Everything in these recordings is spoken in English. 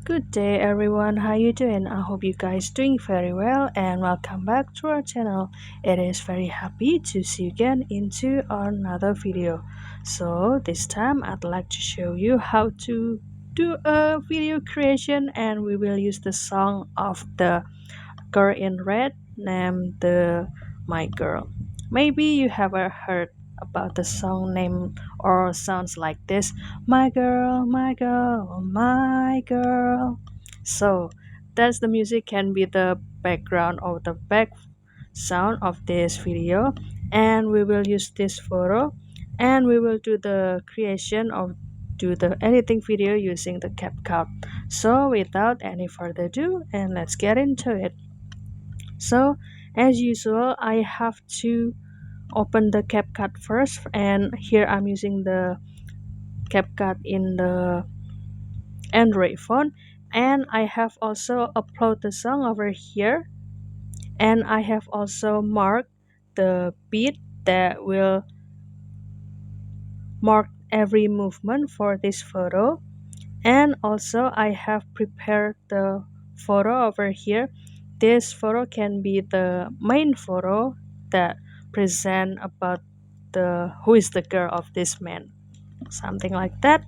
Good day everyone, how you doing? I hope you guys doing very well and welcome back to our channel. It is very happy to see you again into another video. So this time I'd like to show you how to do a video creation, and we will use the song of the girl in red named the My Girl. Maybe you have heard about the song name or sounds like this: My girl, my girl, my girl. So that's the music can be the background or the back sound of this video, and we will use this photo and we will do the creation of do the editing video using the Capcut. So without any further ado, and let's get into it. So as usual, I have to open the Capcut first, and here I'm using the Capcut in the Android phone, and I have also uploaded the song over here, and I have also marked the beat that will mark every movement for this photo. And also I have prepared the photo over here. This photo can be the main photo that present about the who is the girl of this man, something like that.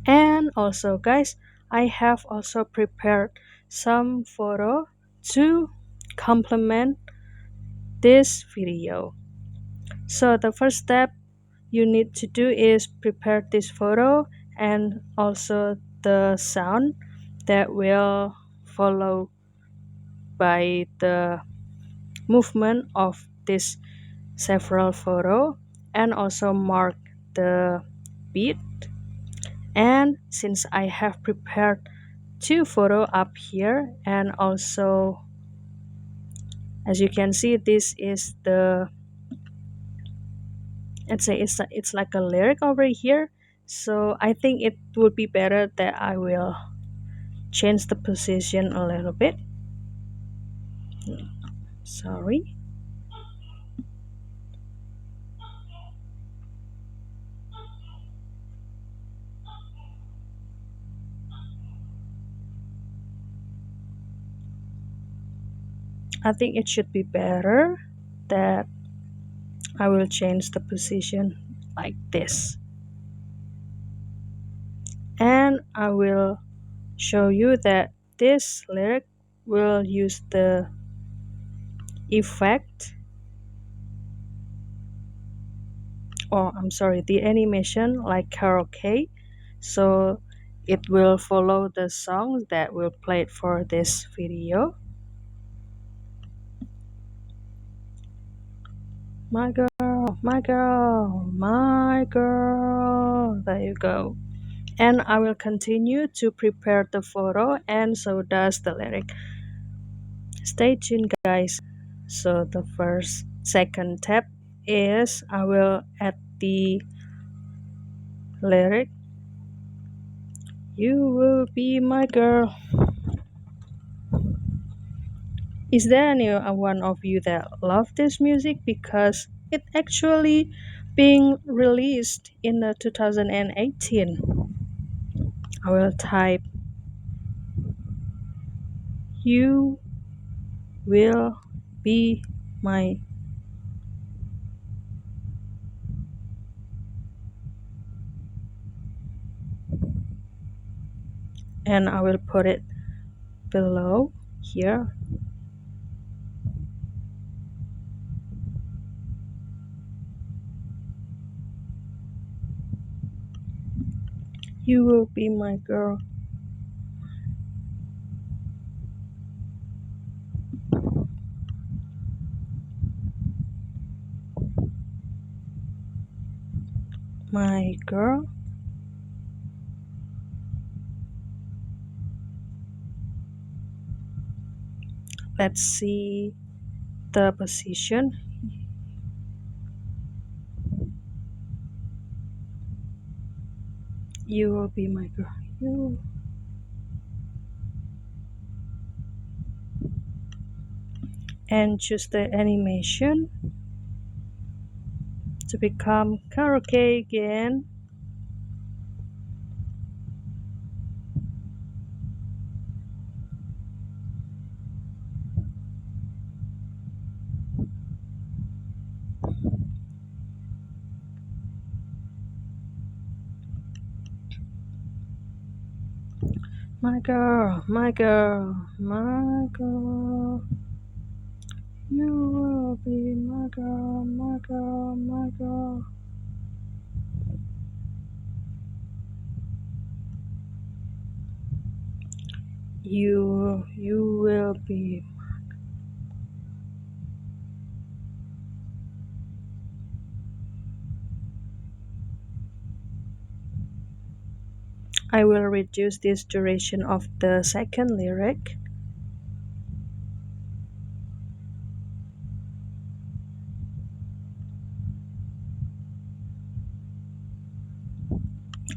And also guys, I have also prepared some photo to complement this video. So the first step you need to do is prepare this photo and also the sound that will follow by the movement of this several photo, and also mark the beat. And since I have prepared two photo up here, and also as you can see, this is the, let's say it's like a lyric over here. So I think it would be better that I will change the position a little bit. Sorry. I think it should be better that I will change the position like this, and I will show you that this lyric will use the effect, or I'm sorry, the animation like karaoke. So it will follow the song that will play it for this video. My girl, my girl, my girl. There you go. And I will continue to prepare the photo, and so does the lyric. Stay tuned guys. So the second step is I will add the lyric. You will be my girl. Is there any one of you that love this music? Because it actually being released in the 2018. I will type you will be my, and I will put it below here. You will be my girl. My girl. Let's see the position. You will be my girl. You. And choose the animation to become karaoke. 。 karaoke. 。 again. 。 again. 。 And 。 you My girl, my girl, my girl. You will be my girl, my girl, my girl. You will be. I will reduce this duration of the second lyric.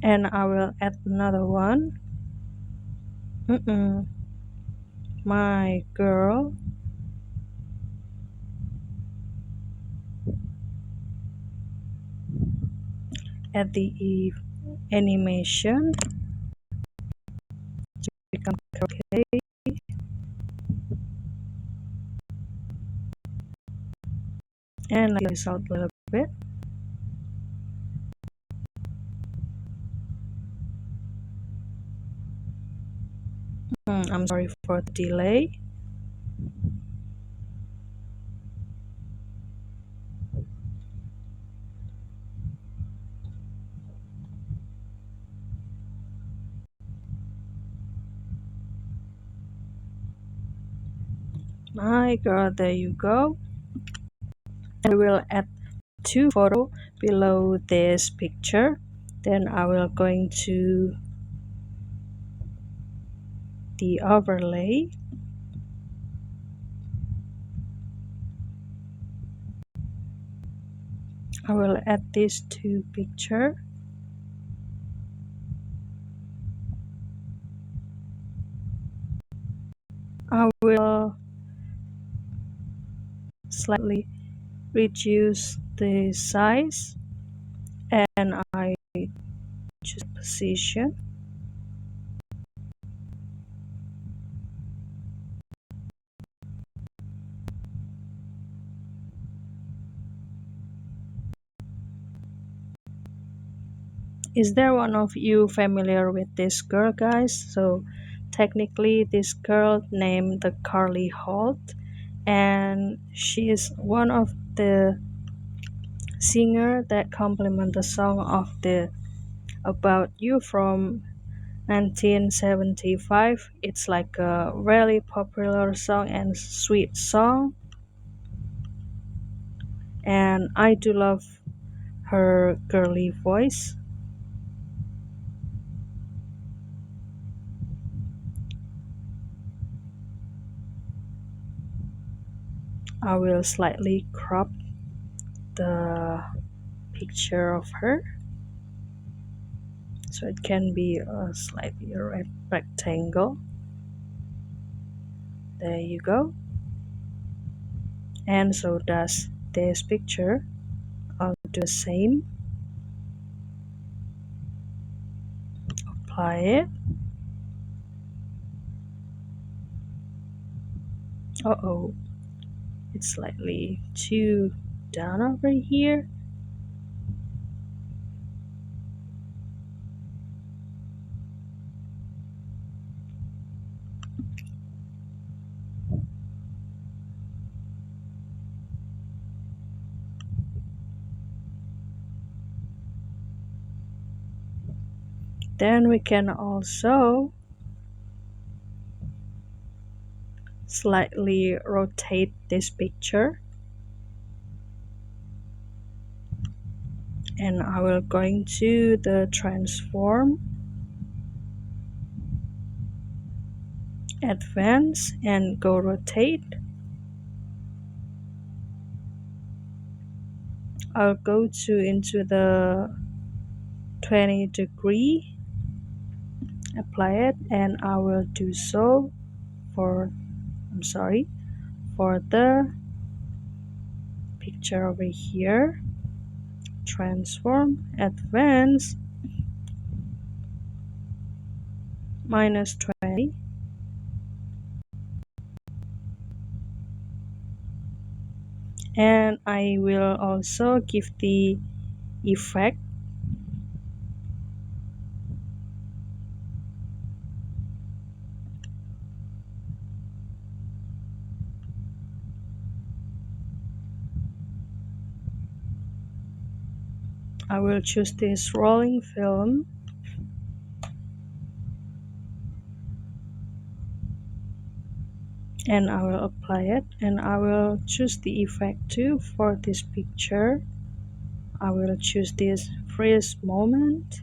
And I will add another one. My girl. Add the animation to become okay. And let this out a little bit. I'm sorry for the delay. My girl, there you go. And I will add two photos below this picture. Then I will going to the overlay. I will add these two pictures. I will slightly reduce the size and I choose position. Is there one of you familiar with this girl, guys? So technically this girl named the Carly Holt, and she is one of the singer that complement the song of the About You from 1975. It's like a really popular song and sweet song, and I do love her girly voice. I will slightly crop the picture of her so it can be a slightly rectangle. There you go. And so does this picture. I'll do the same. Apply it. Uh-oh, it's slightly too down over here. Then we can also slightly rotate this picture, and I will going to the transform, advance, and go rotate. I'll go to into the 20-degree, apply it, and I will do so for for the picture over here. Transform, advance, -20, and I will also give the effect. I will choose this rolling film, and I will apply it, and I will choose the effect too for this picture. I will choose this freeze moment,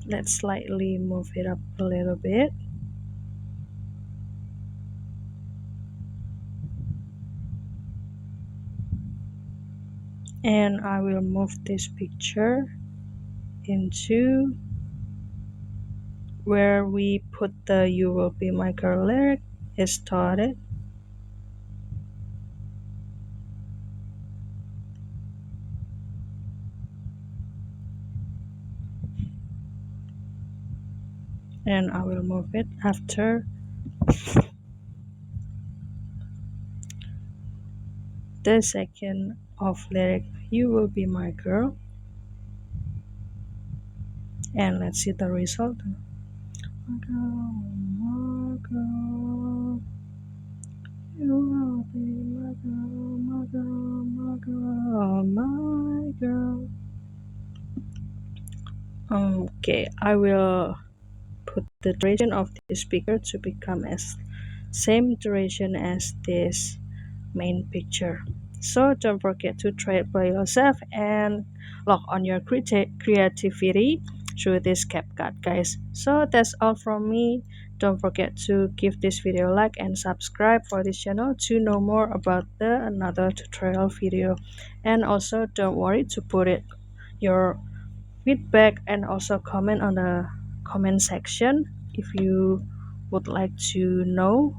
let's slightly move it up a little bit, and I will move this picture into where we put the "You Will Be My Girl" lyric is started, and I will move it after the second of lyric "You Will Be My Girl," and let's see the result. My girl, my girl, you will be my girl, my girl, my girl, my girl. Okay, I will put the duration of this speaker to become as same duration as this main picture. So don't forget to try it by yourself and log on your creativity through this CapCut, guys. So that's all from me. Don't forget to give this video a like and subscribe for this channel to know more about the another tutorial video. And also don't worry to put it your feedback and also comment on the comment section if you would like to know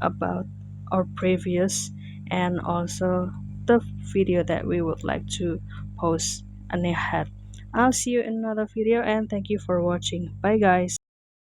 about our previous and also the video that we would like to post ahead. I'll see you in another video and thank you for watching. Bye guys.